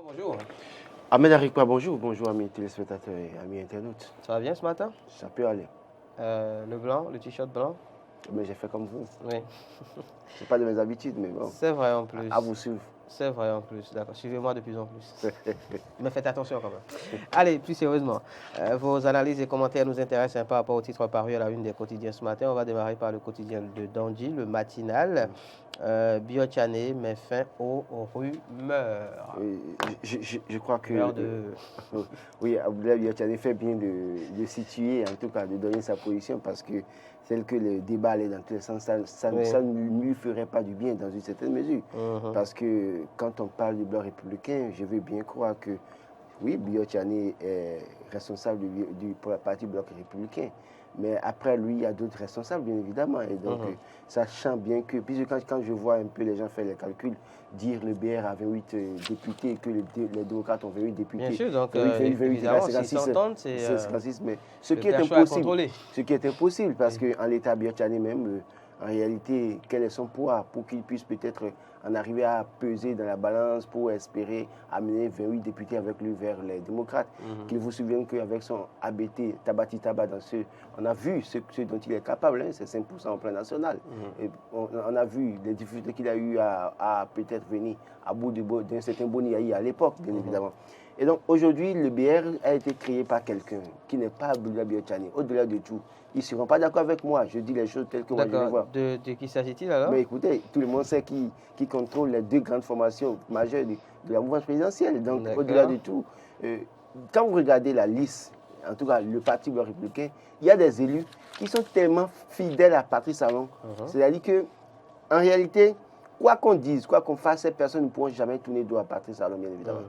Bonjour, Ahmed Arikwa, bonjour. Bonjour amis téléspectateurs et amis internautes. ça va bien ce matin? Ça peut aller. Le blanc, le t-shirt blanc? Mais j'ai fait comme vous. Oui, C'est pas de mes habitudes, mais bon. c'est vrai en plus. À vous suivre. C'est vrai en plus, d'accord. Suivez-moi de plus en plus. Mais faites attention quand même. Allez, plus sérieusement, vos analyses et commentaires nous intéressent par rapport au titre paru à la une des quotidiens ce matin. On va démarrer par le quotidien de Dandji, le matinal. Biotchané met fin aux rumeurs. Je crois que. Rumeurs de... Oui, Abdoulaye Biotchané fait bien de situer, en tout cas de donner sa position, parce que celle que le débat allait dans tous les sens, ça ne lui ferait pas du bien dans une certaine mesure. Parce que quand on parle du bloc républicain, je veux bien croire que, oui, Biotchané est responsable du parti bloc républicain. Mais après lui, il y a d'autres responsables, bien évidemment. Et donc, sachant bien que, puisque quand je vois un peu les gens faire les calculs, dire le BR a 28 députés et que les démocrates ont 28 députés. Bien sûr, donc, 28, évidemment, s'ils s'entendent, c'est mais ce qui est impossible. Ce qui est impossible, parce qu'en l'état Biotchané même, en réalité, quel est son poids pour qu'il puisse peut-être en arriver à peser dans la balance pour espérer amener 28 députés avec lui vers les démocrates. Qu'il vous souvienne qu'avec son ABT, Tabati Taba, on a vu ce dont il est capable, hein, c'est 5% au plan national. Et on a vu les difficultés qu'il a eu à peut-être venir à bout d'un certain Boniaï à l'époque, bien évidemment. Et donc aujourd'hui, le BR a été créé par quelqu'un qui n'est pas Abdoulaye Biotchané. Au-delà de tout, ils ne seront pas d'accord avec moi. Je dis les choses telles que moi je les vois. De qui s'agit-il alors? Mais écoutez, tout le monde sait qui contrôle les deux grandes formations majeures de la mouvance présidentielle. Donc au-delà de tout, quand vous regardez la liste, en tout cas le Parti bloc républicain, il y a des élus qui sont tellement fidèles à Patrice Talon. C'est-à-dire que, en réalité, quoi qu'on dise, quoi qu'on fasse, ces personnes ne pourront jamais tourner dos à Patrice Talon, bien évidemment.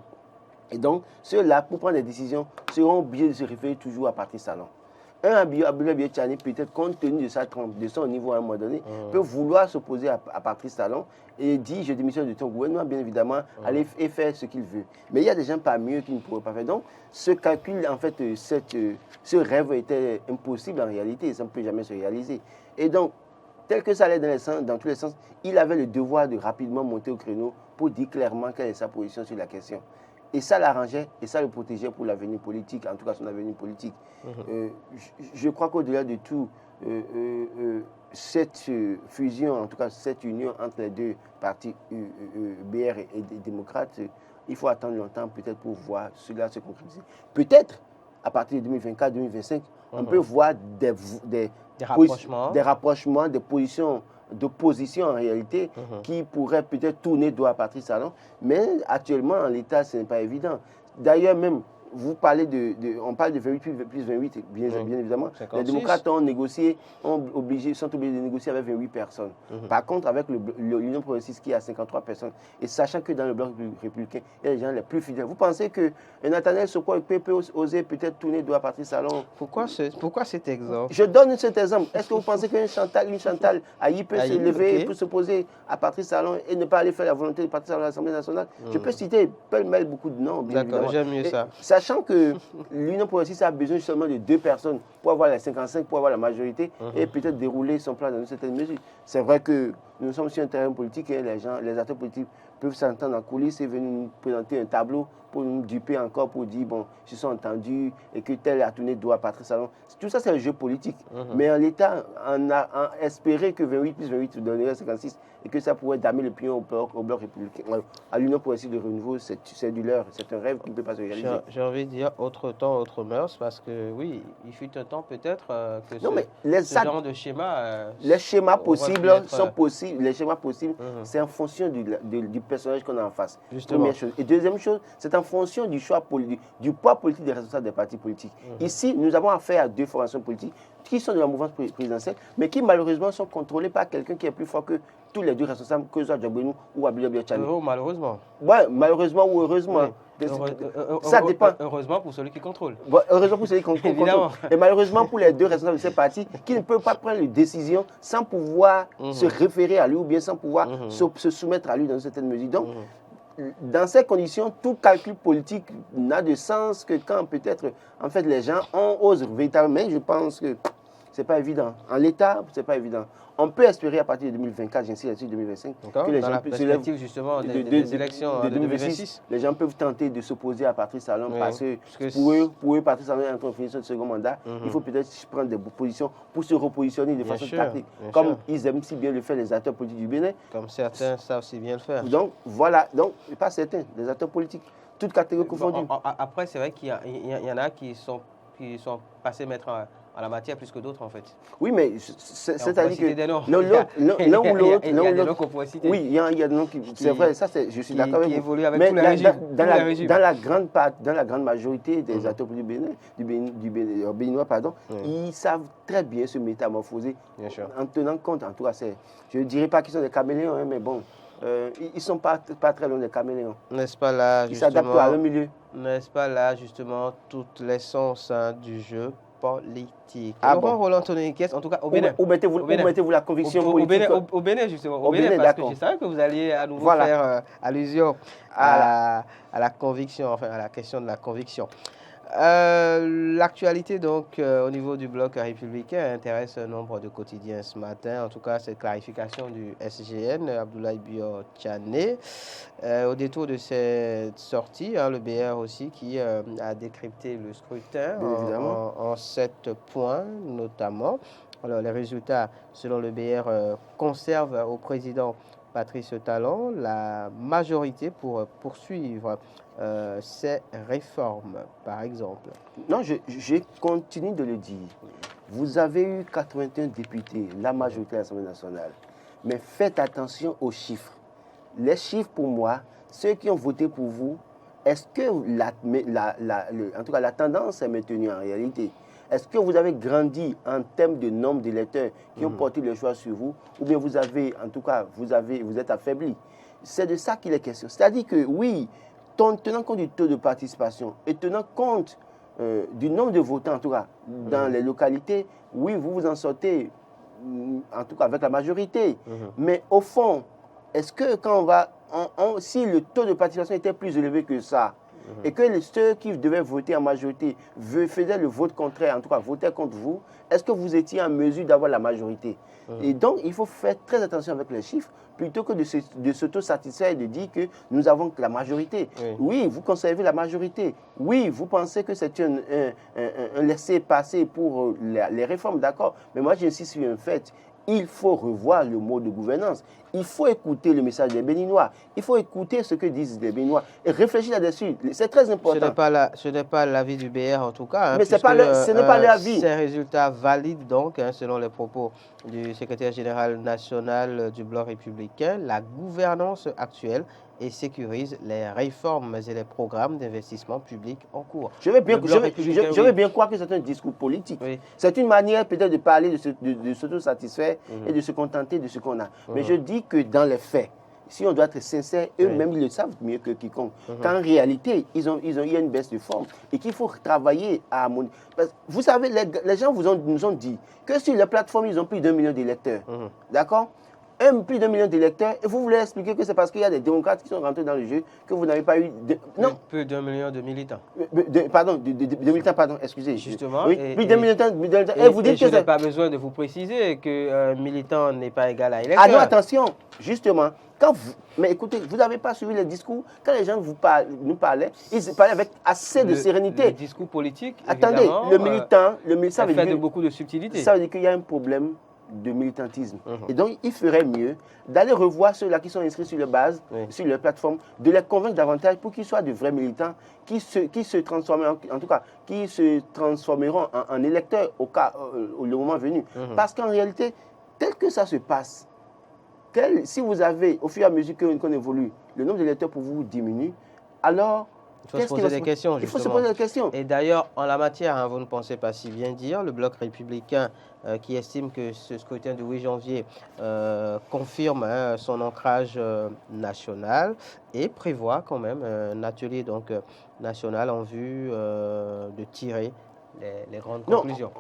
Et donc, ceux-là, pour prendre des décisions, seront obligés de se référer toujours à Patrice Talon. Un Abdoulaye Biotchané, peut-être compte tenu de son niveau à un moment donné, peut vouloir s'opposer à Patrice Talon et dire je démissionne de ton gouvernement, bien évidemment, aller et faire ce qu'il veut. Mais il y a des gens parmi eux qui ne pourraient pas faire. Donc, ce calcul, en fait, ce rêve était impossible en réalité, ça ne peut jamais se réaliser. Et donc, tel que ça allait dans tous les sens, il avait le devoir de rapidement monter au créneau pour dire clairement quelle est sa position sur la question. Et ça l'arrangeait et ça le protégeait pour l'avenir politique, en tout cas son avenir politique. Je crois qu'au-delà de tout, cette fusion, en tout cas cette union entre les deux partis BR et démocrates, il faut attendre longtemps peut-être pour voir cela se concrétiser. Peut-être à partir de 2024-2025, on peut voir des rapprochements, des positions d'opposition en réalité qui pourraient peut-être tourner dos à Patrice Talon. Mais actuellement, en l'état, ce n'est pas évident. D'ailleurs, même, vous parlez on parle de 28 plus 28, bien évidemment. 56. Les démocrates sont obligés de négocier avec 28 personnes. Par contre, avec l'Union progressiste qui est à 53 personnes, et sachant que dans le bloc républicain, il y a les gens les plus fidèles. Vous pensez que Nathaniel Sokwa peut oser peut-être tourner dos à Patrice Talon? Pourquoi cet exemple? Je donne cet exemple. Est-ce que vous pensez qu'une Chantal Aïe peut se lever pour s'opposer à Patrice Talon et ne pas aller faire la volonté de Patrice Talon à l'Assemblée nationale? Je peux citer pêle-mêle beaucoup de noms, bien évidemment. D'accord, j'aime mieux ça. Sachant que l'Union progressiste a besoin seulement de 2 personnes pour avoir les 55, pour avoir la majorité et peut-être dérouler son plan dans une certaine mesure. C'est vrai que nous sommes sur un terrain politique et les acteurs politiques peuvent s'entendre en coulisses et venir nous présenter un tableau pour nous duper encore, pour dire, bon, ils se sont entendus et que tel a tourné dos à Patrice Talon. Tout ça, c'est un jeu politique. Mais en l'État, on a espéré que 28 plus 28 donnerait 56 et que ça pourrait damer le pion au bloc républicain. À l'Union progressiste de renouveau, c'est du leurre, c'est un rêve qui ne peut pas se réaliser. J'ai envie de dire autre temps, autre mœurs, parce que oui, il fut un temps peut-être que ce genre de schéma... les schémas possibles sont possibles. Les schémas possibles, c'est en fonction du personnage qu'on a en face. Justement. Première chose. Et deuxième chose, c'est en fonction du choix politique, du poids politique des responsables des partis politiques. Ici, nous avons affaire à 2 formations politiques qui sont de la mouvance présidentielle, mais qui malheureusement sont contrôlées par quelqu'un qui est plus fort que tous les 2 responsables, que ce soit Djabouénou ou Abdoulaye Biotchané. Malheureusement. Ouais, malheureusement ou heureusement. Oui. Ça dépend. Heureusement pour celui qui contrôle. Heureusement pour celui qui contrôle. Évidemment. Et malheureusement pour les 2 responsables de ces partis qui ne peuvent pas prendre les décisions sans pouvoir se référer à lui ou bien sans pouvoir se soumettre à lui dans une certaine mesure. Donc, dans ces conditions, tout calcul politique n'a de sens que quand peut-être, en fait, les gens osent véritablement. Mais je pense que c'est pas évident. En l'état, c'est pas évident. On peut espérer à partir de 2024, j'insiste là-dessus, 2025, que les gens perspective justement des élections de 2026. Les gens peuvent tenter de s'opposer à Patrice Talon parce que pour eux, Patrice Talon est en train de finir son second mandat. Il faut peut-être prendre des positions pour se repositionner de façon tactique, comme ils aiment si bien le faire les acteurs politiques du Bénin. Comme certains savent si bien le faire. Donc voilà, donc pas certains, les acteurs politiques, toutes catégories confondues. Après, c'est vrai qu'il y en a qui sont passés mettre en la matière plus que d'autres, en fait. Oui, mais c'est-à-dire que l'un ou l'autre... Il y a des noms qu'on pourrait citer. Oui, il y a des noms qui... C'est vrai, ça, je suis d'accord avec vous. Qui évoluent avec tous les régimes. Dans la grande majorité des acteurs béninois, ils savent très bien se métamorphoser. Bien sûr. En tenant compte, en tout cas, je ne dirais pas qu'ils sont des caméléons, mais bon, ils ne sont pas très loin des caméléons. N'est-ce pas là, justement... Ils s'adaptent à leur milieu. N'est-ce pas là, justement, toute l'essence du jeu politique. Laurent Roland Tononiquez, en tout cas au Bénin. Où mettez-vous la conviction politique? Au Bénin, justement. Au Bénin, parce que je savais que vous alliez à nouveau faire allusion à la conviction, enfin à la question de la conviction. L'actualité, donc, au niveau du bloc républicain intéresse un nombre de quotidiens ce matin. En tout cas, cette clarification du SGN, Abdoulaye Bior Tchané. Au détour de cette sortie, le BR aussi qui a décrypté le scrutin en 7 points, notamment. Alors, les résultats, selon le BR, conservent au président Patrice Talon la majorité pour poursuivre ces réformes, par exemple. Non, je continue de le dire. Vous avez eu 81 députés, la majorité à l'Assemblée nationale. Mais faites attention aux chiffres. Les chiffres, pour moi, ceux qui ont voté pour vous, est-ce que en tout cas, la tendance est maintenue en réalité? Est-ce que vous avez grandi en termes de nombre d'électeurs qui ont porté le choix sur vous, ou bien vous avez, en tout cas, vous êtes affaibli? C'est de ça qu'il est question. C'est-à-dire que oui, tenant compte du taux de participation et tenant compte du nombre de votants, en tout cas, dans les localités, oui, vous vous en sortez, en tout cas, avec la majorité. Mais au fond, est-ce que quand on va, si le taux de participation était plus élevé que ça, et que ceux qui devaient voter en majorité faisaient le vote contraire, en tout cas votaient contre vous, est-ce que vous étiez en mesure d'avoir la majorité? Et donc, il faut faire très attention avec les chiffres, plutôt que de s'auto-satisfaire et de dire que nous avons la majorité. Oui, vous conservez la majorité. Oui, vous pensez que c'est un laisser-passer pour les réformes, d'accord. Mais moi, j'insiste sur un fait. Il faut revoir le mode de gouvernance. Il faut écouter le message des Béninois. Il faut écouter ce que disent les Béninois et réfléchir là-dessus. C'est très important. Ce n'est pas l'avis du BR en tout cas. Mais ce n'est pas l'avis. Ces résultats valident donc, selon les propos du secrétaire général national du bloc républicain, la gouvernance actuelle et sécurise les réformes et les programmes d'investissement public en cours. Je veux bien croire que c'est un discours politique. Oui. C'est une manière peut-être de parler, de s'auto-satisfaire et de se contenter de ce qu'on a. Mais je dis que dans les faits, si on doit être sincère, eux-mêmes, ils le savent mieux que quiconque. Qu'en réalité, il y a une baisse de forme et qu'il faut travailler à harmoniser. Vous savez, les gens nous ont dit que sur les plateformes, ils ont plus d'1 million d'électeurs. D'accord? Plus d'1 million d'électeurs, et vous voulez expliquer que c'est parce qu'il y a des démocrates qui sont rentrés dans le jeu que vous n'avez pas eu... Non. Plus d'1 million de militants. De militants, pardon, excusez. Justement. Oui, plus d'1 million de militants. Et vous dites que je n'ai pas besoin de vous préciser qu'un militant n'est pas égal à électeur. Ah non, attention, justement. Mais écoutez, vous n'avez pas suivi les discours. Quand les gens nous parlaient, ils parlaient avec assez de sérénité. Le discours politique, attendez, le militant ça fait de beaucoup de subtilité. Ça veut dire qu'il y a un problème de militantisme. Et donc, il ferait mieux d'aller revoir ceux-là qui sont inscrits sur les bases, sur les plateformes, de les convaincre davantage pour qu'ils soient de vrais militants qui se transformeront, en tout cas, qui se transformeront en électeurs le moment venu. Parce qu'en réalité, tel que ça se passe, si vous avez, au fur et à mesure qu'on évolue, le nombre d'électeurs pour vous diminue, alors... Il faut se poser des questions, justement. Il faut se poser des questions. Et d'ailleurs, en la matière, vous ne pensez pas si bien dire, le bloc républicain qui estime que ce scrutin du 8 janvier confirme son ancrage national et prévoit quand même un atelier national en vue de tirer les grandes conclusions.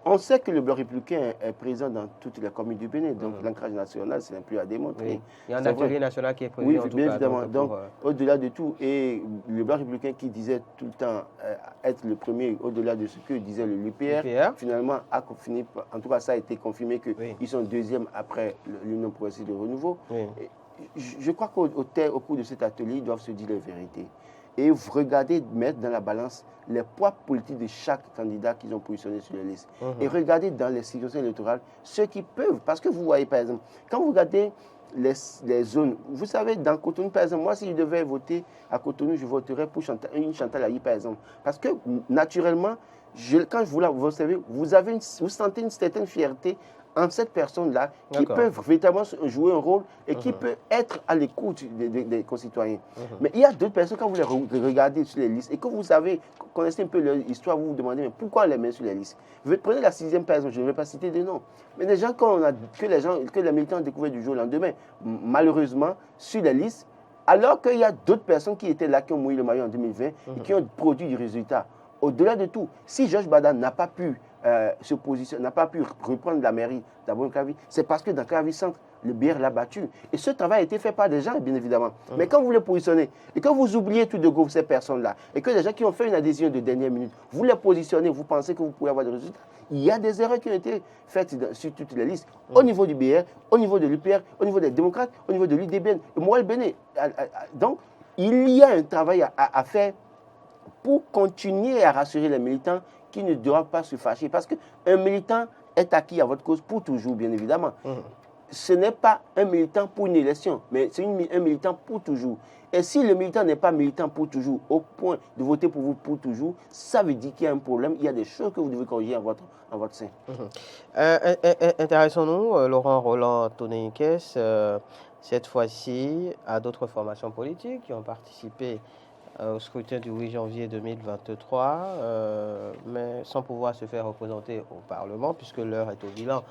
On sait que le bloc républicain est présent dans toutes les communes du Bénin, donc l'ancrage national, c'est un peu à démontrer. Oui. Il y a un atelier national qui est prévu oui, en tout bien cas. évidemment. Donc, au-delà de tout, et le bloc républicain qui disait tout le temps être le premier, au-delà de ce que disait le l'UPR, finalement a fini, en tout cas ça a été confirmé qu'ils sont deuxième après l'Union progressiste de renouveau. Oui. Je crois qu'au cours de cet atelier, ils doivent se dire la vérité. Et regarder, mettre dans la balance les poids politiques de chaque candidat qu'ils ont positionné sur les listes. Et regarder dans les situations électorales ceux qui peuvent. Parce que vous voyez, par exemple, quand vous regardez les zones, vous savez, dans Cotonou, par exemple, moi, si je devais voter à Cotonou, je voterais pour Chantal Aly, par exemple. Parce que, naturellement, quand vous savez, vous sentez une certaine fierté en cette personne-là qui peut véritablement jouer un rôle et qui peut être à l'écoute des concitoyens. Mais il y a d'autres personnes, quand vous les regardez sur les listes et que vous savez, connaissez un peu leur histoire, vous vous demandez mais pourquoi on les met sur les listes. Prenez la 6e personne, je ne vais pas citer des noms, mais des gens que les militants ont découvert du jour au lendemain, malheureusement, sur les listes, alors qu'il y a d'autres personnes qui étaient là, qui ont mouillé le maillot en 2020 et qui ont produit du résultat. Au-delà de tout, si Georges Bada n'a pas pu se positionner, n'a pas pu reprendre la mairie d'Abonne-Clavi, c'est parce que dans Clavi Centre, le BR l'a battu. Et ce travail a été fait par des gens, bien évidemment. Mais quand vous les positionnez, et quand vous oubliez tout de go ces personnes-là, et que les gens qui ont fait une adhésion de dernière minute, vous les positionnez, vous pensez que vous pouvez avoir des résultats, il y a des erreurs qui ont été faites sur toutes les listes, au niveau du BR, au niveau de l'UPR, au niveau des démocrates, au niveau de l'UDBN, et moi le Bénin. Donc, il y a un travail à faire pour continuer à rassurer les militants qui ne doivent pas se fâcher. Parce qu'un militant est acquis à votre cause pour toujours, bien évidemment. Ce n'est pas un militant pour une élection, mais c'est un militant pour toujours. Et si le militant n'est pas militant pour toujours, au point de voter pour vous pour toujours, ça veut dire qu'il y a un problème, il y a des choses que vous devez corriger en votre sein. Intéressons-nous, Laurent Roland Toneinkes, cette fois-ci à d'autres formations politiques qui ont participé au scrutin du 8 janvier 2023, mais sans pouvoir se faire représenter au Parlement, puisque l'heure est au bilan.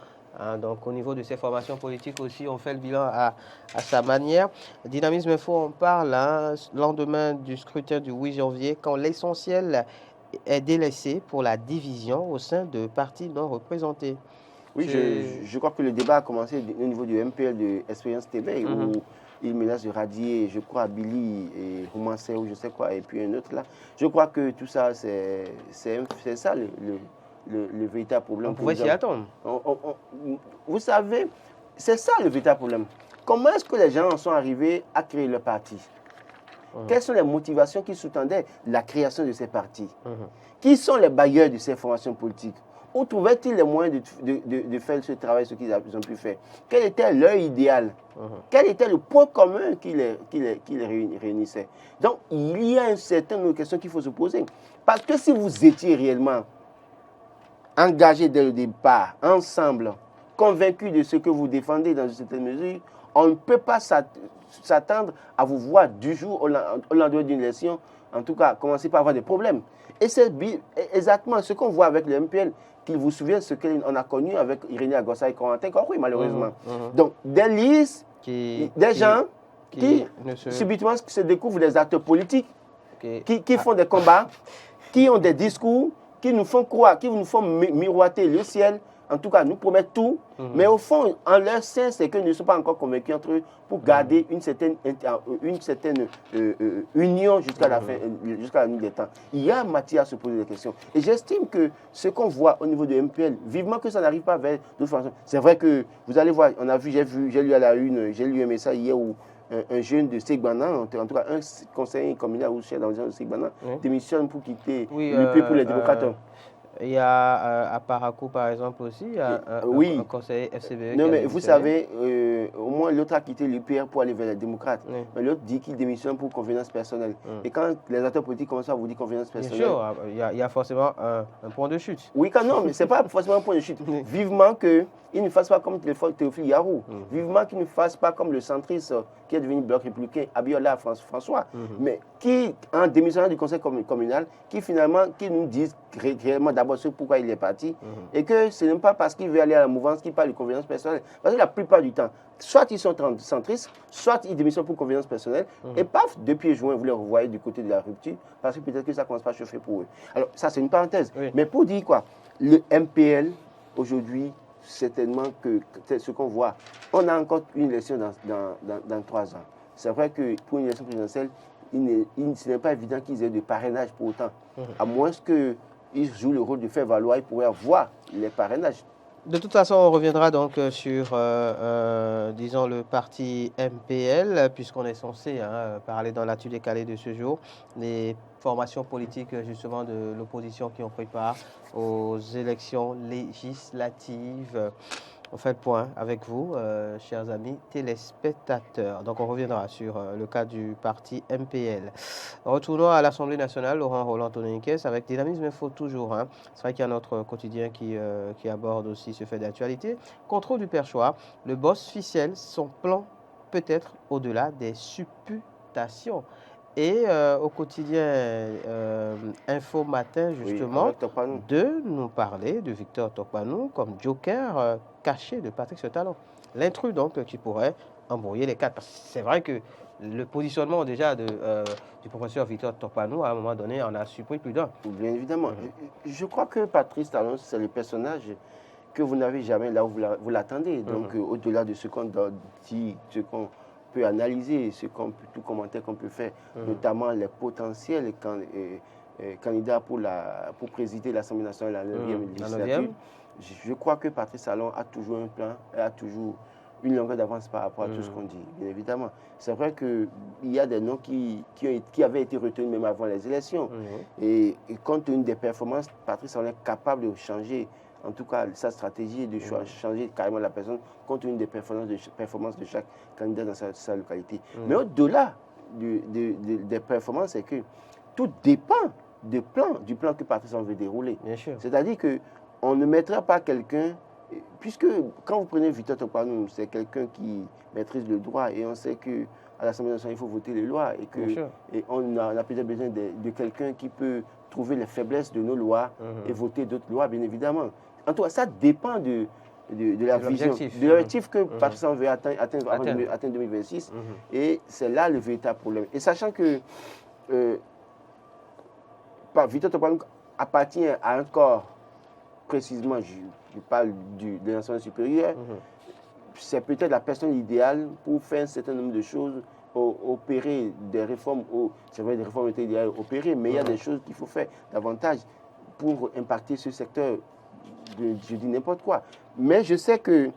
Donc, au niveau de ces formations politiques aussi, on fait le bilan à sa manière. Dynamisme Info, on parle, lendemain du scrutin du 8 janvier, quand l'essentiel est délaissé pour la division au sein de partis non représentés. Oui, je crois que le débat a commencé au niveau du MPL de Expérience TV, où il menace de radier, je crois, Billy et Romancé ou je sais quoi, et puis un autre là. Je crois que tout ça, c'est ça le véritable problème. On pouvait s'y attendre. Vous savez, c'est ça le véritable problème. Comment est-ce que les gens en sont arrivés à créer leur parti? Quelles sont les motivations qui sous-tendaient la création de ces partis? Qui sont les bailleurs de ces formations politiques? Où trouvaient-ils les moyens de faire ce travail, ce qu'ils ont pu faire? Quel était leur idéal? Quel était le point commun qui les réunissait? Donc, il y a une certaine question qu'il faut se poser. Parce que si vous étiez réellement engagés dès le départ, ensemble, convaincus de ce que vous défendez dans une certaine mesure, on ne peut pas s'attendre à vous voir du jour au lendemain d'une élection, en tout cas, commencer par avoir des problèmes. Et c'est exactement ce qu'on voit avec le MPL, qu'il vous souvient ce qu'on a connu avec Irénée Agossa et Corentin Corroy, malheureusement. Donc, des listes, des gens qui subitement se découvrent des acteurs politiques, qui font des combats, qui ont des discours, qui nous font croire, qui nous font miroiter le ciel, en tout cas nous promettent tout, mais au fond, en leur sein, c'est qu'ils ne sont pas encore convaincus entre eux pour garder une certaine union jusqu'à la fin, jusqu'à la nuit des temps. Il y a matière à se poser des questions. Et j'estime que ce qu'on voit au niveau de MPL, vivement que ça n'arrive pas vers d'autres façons. C'est vrai que vous allez voir, j'ai lu à la une, j'ai lu un message hier où un jeune de Segbana, en tout cas un conseiller communal ou chef d'arrondissement de Segbana, démissionne pour quitter l'UP pour les démocrates. Il y a à Parakou, par exemple, aussi, un conseiller FCBE. Non, mais vous savez, au moins l'autre a quitté l'UPR pour aller vers les démocrates. Mais l'autre dit qu'il démissionne pour convenance personnelle. Et quand les acteurs politiques commencent à vous dire convenance personnelle... Bien sûr, il y a forcément un point de chute. Oui, non, mais ce n'est pas forcément un point de chute. Vivement qu'il ne fasse pas comme Théophile Yarou. Vivement qu'il ne fasse pas comme le centriste qui est devenu bloc républicain, Abiola François. Mais qui, en démissionnant du conseil communal, qui finalement, qui nous disent réellement d'abord ce pourquoi il est parti, et que ce n'est pas parce qu'il veut aller à la mouvance qu'il parle de convenance personnelle. Parce que la plupart du temps, soit ils sont centristes, soit ils démissionnent pour convenance personnelle, et paf, depuis juin, vous les revoyez du côté de la rupture, parce que peut-être que ça ne commence pas à chauffer pour eux. Alors, ça, c'est une parenthèse. Oui. Mais pour dire quoi, le MPL, aujourd'hui, certainement que ce qu'on voit, on a encore une élection dans 3 ans. C'est vrai que pour une élection présidentielle, ce n'est pas évident qu'ils aient de parrainage pour autant. À moins qu'ils jouent le rôle de faire valoir, ils pourraient avoir les parrainages. De toute façon, on reviendra donc sur, disons, le parti MPL, puisqu'on est censé parler dans l'actu décalé de ce jour, les formations politiques justement de l'opposition qui ont pris part aux élections législatives. On fait le point avec vous, chers amis téléspectateurs. Donc, on reviendra sur le cas du parti MPL. Retournons à l'Assemblée nationale, Laurent Roland-Toniniquès, avec Dynamisme Info toujours. C'est vrai qu'il y a notre quotidien qui aborde aussi ce fait d'actualité. Contrôle du perchoir, le boss ficelle son plan peut-être au-delà des supputations. Et au quotidien Info Matin, justement, oui, de nous parler de Victor Tokpanou comme joker caché de Patrick Talon. L'intrus, donc, qui pourrait embrouiller les cartes. Parce que c'est vrai que le positionnement déjà du professeur Victor Tokpanou, à un moment donné, en a surpris plus d'un. Bien évidemment. Je crois que Patrick Talon, c'est le personnage que vous n'avez jamais là où vous l'attendez. Donc, au-delà de ce qu'on dit, ce qu'on peut analyser, tout commentaire qu'on peut faire, notamment les potentiels candidats pour présider l'Assemblée nationale à la 9e législature. Je crois que Patrice Talon a toujours un plan, a toujours une longueur d'avance par rapport à tout ce qu'on dit, bien évidemment. C'est vrai qu'il y a des noms qui avaient été retenus même avant les élections. Et compte tenu des performances, Patrice Talon est capable de changer, en tout cas, sa stratégie, de changer carrément la personne, compte tenu des performances de chaque candidat dans sa localité. Mais au-delà des performances, c'est que tout dépend du plan que Patrice Talon veut dérouler. C'est-à-dire qu'on ne mettra pas quelqu'un, puisque quand vous prenez Victor Tokpanou, c'est quelqu'un qui maîtrise le droit, et on sait qu'à l'Assemblée nationale, il faut voter les lois, et on a peut-être besoin de quelqu'un qui peut trouver les faiblesses de nos lois et voter d'autres lois, bien évidemment. En tout cas, ça dépend de la vision, de l'objectif que Patrice Talon veut atteindre 2026, et c'est là le véritable problème. Et sachant que Victor Tokpanou appartient à un corps, précisément, je parle de l'enseignement supérieur, c'est peut-être la personne idéale pour faire un certain nombre de choses, opérer des réformes, c'est vrai, des réformes étaient idéales opérées, mais il y a des choses qu'il faut faire davantage pour impacter ce secteur, je dis n'importe quoi. Mais je sais que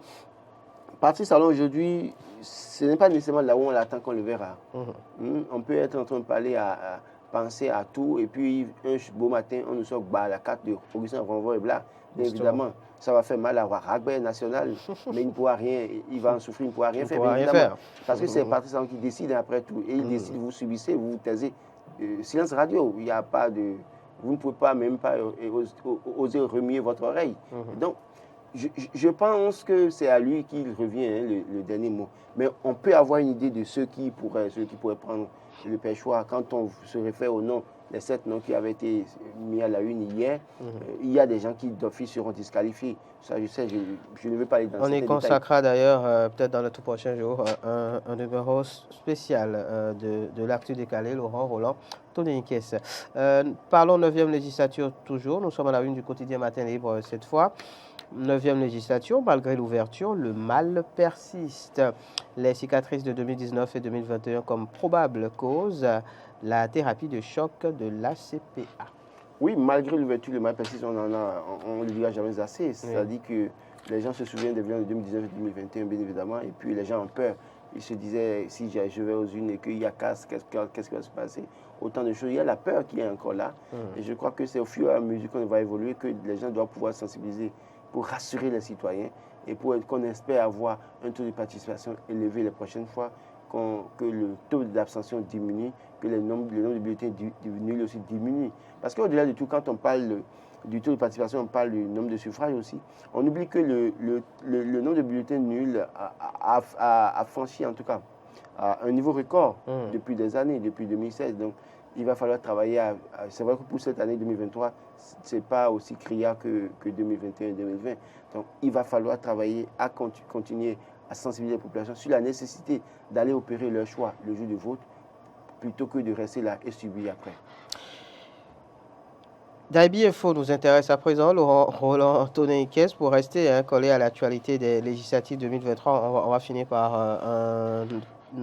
Patrice Talon aujourd'hui, ce n'est pas nécessairement là où on l'attend qu'on le verra. On peut être en train de parler penser à tout, et puis un beau matin, on nous sort la carte de Augustin Ronvoy et Blas. Bien évidemment, ça va faire mal à Ragbert National, mais il ne pourra rien, il va en souffrir, il ne pourra rien faire, bien évidemment. Parce que c'est Patrice Talon qui décide après tout, et il décide, vous subissez, vous vous taisez. Silence radio, il n'y a pas de... Vous ne pouvez pas même pas oser remuer votre oreille. Donc, je pense que c'est à lui qu'il revient le dernier mot. Mais on peut avoir une idée de ceux qui pourraient prendre le perchoir. Quand on se réfère aux noms, les 7 noms qui avaient été mis à la une hier, il y a des gens qui d'office seront disqualifiés. Ça, je sais, je ne veux pas aller dans ces détails. On y consacrera d'ailleurs, peut-être dans le tout prochain jour, un numéro spécial de l'actu décalé, Laurent Roland-Toniniquès. Parlons 9e législature toujours. Nous sommes à la une du quotidien Matin Libre cette fois. 9e législature, malgré l'ouverture, le mal persiste. Les cicatrices de 2019 et 2021 comme probable cause, la thérapie de choc de l'ACPA. Oui, malgré l'ouverture, le mal persiste, on ne le dira jamais assez. C'est-à-dire que les gens se souviennent des violences de 2019 et 2021, bien évidemment, et puis les gens ont peur. Ils se disaient, si je vais aux urnes et qu'il y a casse, qu'est-ce qui va se passer? Autant de choses. Il y a la peur qui est encore là. Et je crois que c'est au fur et à mesure qu'on va évoluer que les gens doivent pouvoir sensibiliser pour rassurer les citoyens et pour qu'on espère avoir un taux de participation élevé les prochaines fois, que le taux d'abstention diminue, que le nombre de bulletins nuls aussi diminue. Parce qu'au-delà de tout, quand on parle du taux de participation, on parle du nombre de suffrages aussi. On oublie que le nombre de bulletins nuls a franchi, en tout cas, à un niveau record depuis des années, depuis 2016. Donc, il va falloir travailler. C'est vrai que pour cette année 2023, ce n'est pas aussi criard que 2021-2020. Donc, il va falloir travailler à continuer à sensibiliser les populations sur la nécessité d'aller opérer leur choix le jour du vote plutôt que de rester là et subir après. Daibi Info nous intéresse à présent. Roland Antonin Kess, pour rester collé à l'actualité des législatives 2023, on va finir par un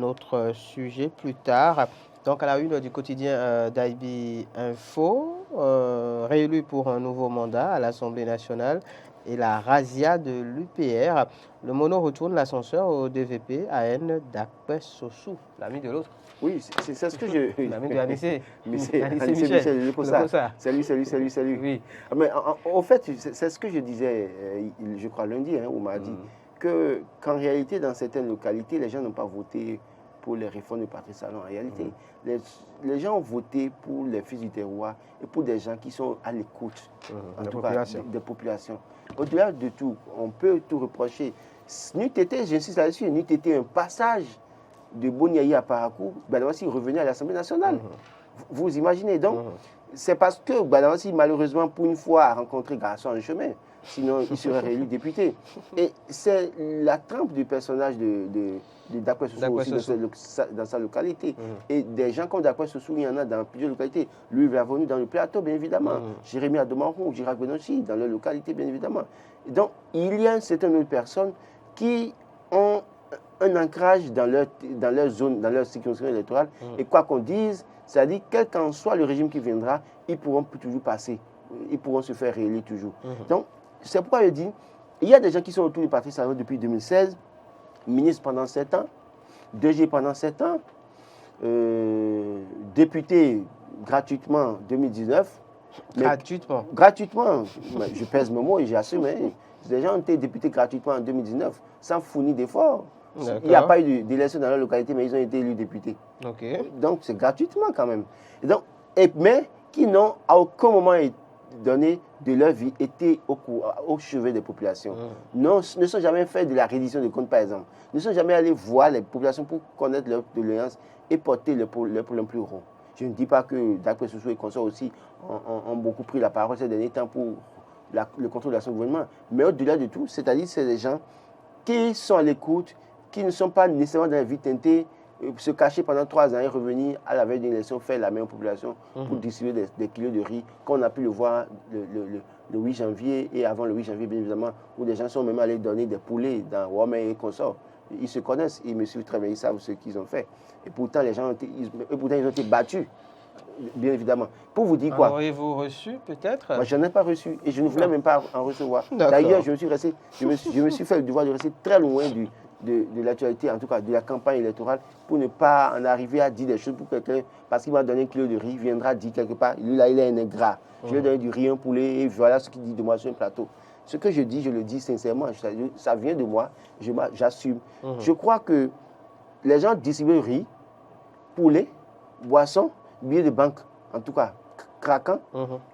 autre sujet plus tard. Donc, à la une du quotidien Daibi Info, réélu pour un nouveau mandat à l'Assemblée nationale et la razzia de l'UPR. Le mono retourne l'ascenseur au DVP AN d'après Sossou, l'ami de l'autre. Oui, c'est ce que je... L'ami de Anissé. Anissé Michel, le Kossa. Salut. Oui. Mais en fait, c'est ce que je disais, je crois lundi, ou mardi, qu'en réalité, dans certaines localités, les gens n'ont pas voté pour les réformes de Patrice Talon. En réalité, les gens ont voté pour les fils du terroir et pour des gens qui sont à l'écoute, en tout cas, des populations. Au-delà de tout, on peut tout reprocher. N'eût été, j'insiste là-dessus, n'eût été un passage de Boniaï à Parakou, Gbadamassi revenait à l'Assemblée nationale. Vous imaginez donc, c'est parce que Gbadamassi, malheureusement, pour une fois, a rencontré Garçon en chemin. Sinon, il serait réélu député. Et c'est la trempe du personnage de Dakwé Sossou aussi dans sa localité. Et des gens comme Dakwé Sossou, il y en a dans plusieurs localités. Lui, il est venu dans le plateau, bien évidemment. Jérémy Adomarou, Girac Benochi, dans leur localité, bien évidemment. Et donc, il y a un certain nombre de personnes qui ont un ancrage dans leur zone, dans leur circonscription électorale. Et quoi qu'on dise, c'est-à-dire, quel qu'en soit le régime qui viendra, ils pourront toujours passer. Ils pourront se faire réélire toujours. Donc, c'est pourquoi je dis, il y a des gens qui sont autour du Patrice Talon depuis 2016, ministre pendant 7 ans, DG pendant 7 ans, député gratuitement 2019. Gratuitement. Je pèse mes mots et j'assume. Les gens ont été députés gratuitement en 2019, sans fournir d'efforts. Il n'y a pas eu d'élection dans leur localité, mais ils ont été élus députés. Donc, c'est gratuitement quand même. Mais qui n'ont à aucun moment donné de leur vie été au chevet des populations. Ne sont jamais fait de la reddition de comptes, par exemple. Ne sont jamais allés voir les populations pour connaître leurs doléances et porter leurs problèmes plus rond. Je ne dis pas que Dakwé Sossou et consorts aussi ont beaucoup pris la parole ces derniers temps pour le contrôle de son gouvernement. Mais au-delà de tout, c'est-à-dire c'est des gens qui sont à l'écoute, qui ne sont pas nécessairement dans la vie teintée, se cacher pendant 3 ans et revenir à la veille d'une élection, faire la main aux populations pour distribuer des kilos de riz, qu'on a pu le voir le 8 janvier et avant le 8 janvier, bien évidemment, où des gens sont même allés donner des poulets dans Womé et consorts. Ils se connaissent, ils me suivent très bien, ils savent ce qu'ils ont fait. Et pourtant, ils ont été battus, bien évidemment. Pour vous dire quoi? Auriez-vous reçu peut-être? Moi, je n'en ai pas reçu et je ne voulais même pas en recevoir. D'ailleurs, je me suis fait le devoir de rester très loin de l'actualité, en tout cas de la campagne électorale, pour ne pas en arriver à dire des choses pour quelqu'un, parce qu'il m'a donné un kilo de riz, il viendra dire quelque part, lui là, il est un ingrat. Je lui ai donné du riz, un poulet, et voilà ce qu'il dit de moi sur un plateau. Ce que je dis, je le dis sincèrement, ça vient de moi, j'assume. Je crois que les gens distribuent riz, poulet, boisson, billets de banque, en tout cas craquant,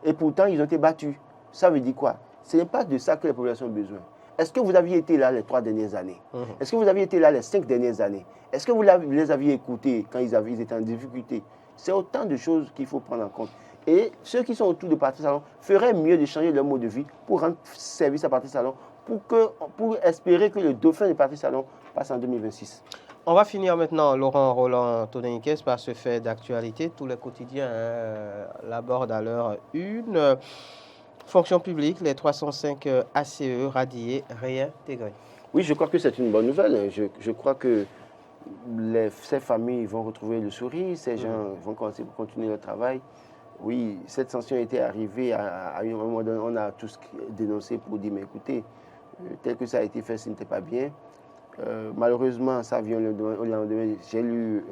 et pourtant ils ont été battus. Ça veut dire quoi? Ce n'est pas de ça que les populations ont besoin. Est-ce que vous aviez été là les 3 dernières années? Est-ce que vous aviez été là les 5 dernières années? Est-ce que vous les aviez écoutés quand ils étaient en difficulté? C'est autant de choses qu'il faut prendre en compte. Et ceux qui sont autour de Patrice Talon feraient mieux de changer leur mode de vie pour rendre service à Patrice Talon, pour espérer que le dauphin de Patrice Talon passe en 2026. On va finir maintenant, Roland Antonin Kess, par ce fait d'actualité. Tous les quotidiens l'abordent à leur une. Fonction publique, les 305 ACE radiés, réintégrés. Oui, je crois que c'est une bonne nouvelle. Je crois que ces familles vont retrouver le sourire, ces gens vont continuer leur travail. Oui, cette sanction était arrivée à un moment donné, on a tous dénoncé pour dire, mais écoutez, tel que ça a été fait, ce n'était pas bien. Malheureusement, ça vient au lendemain. J'ai lu,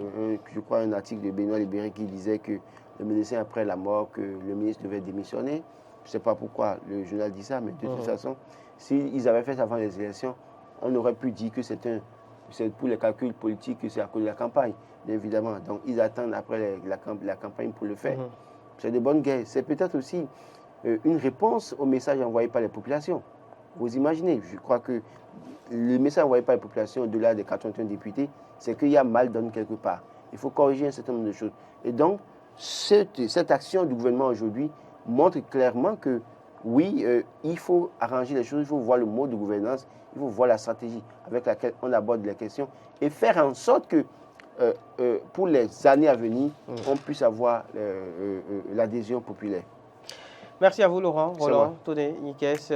je crois, un article de Benoît Libéré qui disait que le médecin, après la mort, que le ministre devait démissionner. Je ne sais pas pourquoi le journal dit ça, mais de toute façon, s'ils avaient fait ça avant les élections, on aurait pu dire que c'est pour les calculs politiques, que c'est à cause de la campagne, bien évidemment. Donc, ils attendent après la campagne pour le faire. C'est de bonnes guerres. C'est peut-être aussi une réponse au message envoyé par les populations. Vous imaginez, je crois que le message envoyé par les populations, au-delà des 81 députés, c'est qu'il y a mal donné quelque part. Il faut corriger un certain nombre de choses. Et donc, cette action du gouvernement aujourd'hui montre clairement que oui, il faut arranger les choses, il faut voir le mode de gouvernance, il faut voir la stratégie avec laquelle on aborde les questions et faire en sorte que pour les années à venir, on puisse avoir l'adhésion populaire. Merci à vous, Laurent, Roland, Toné, Nikes.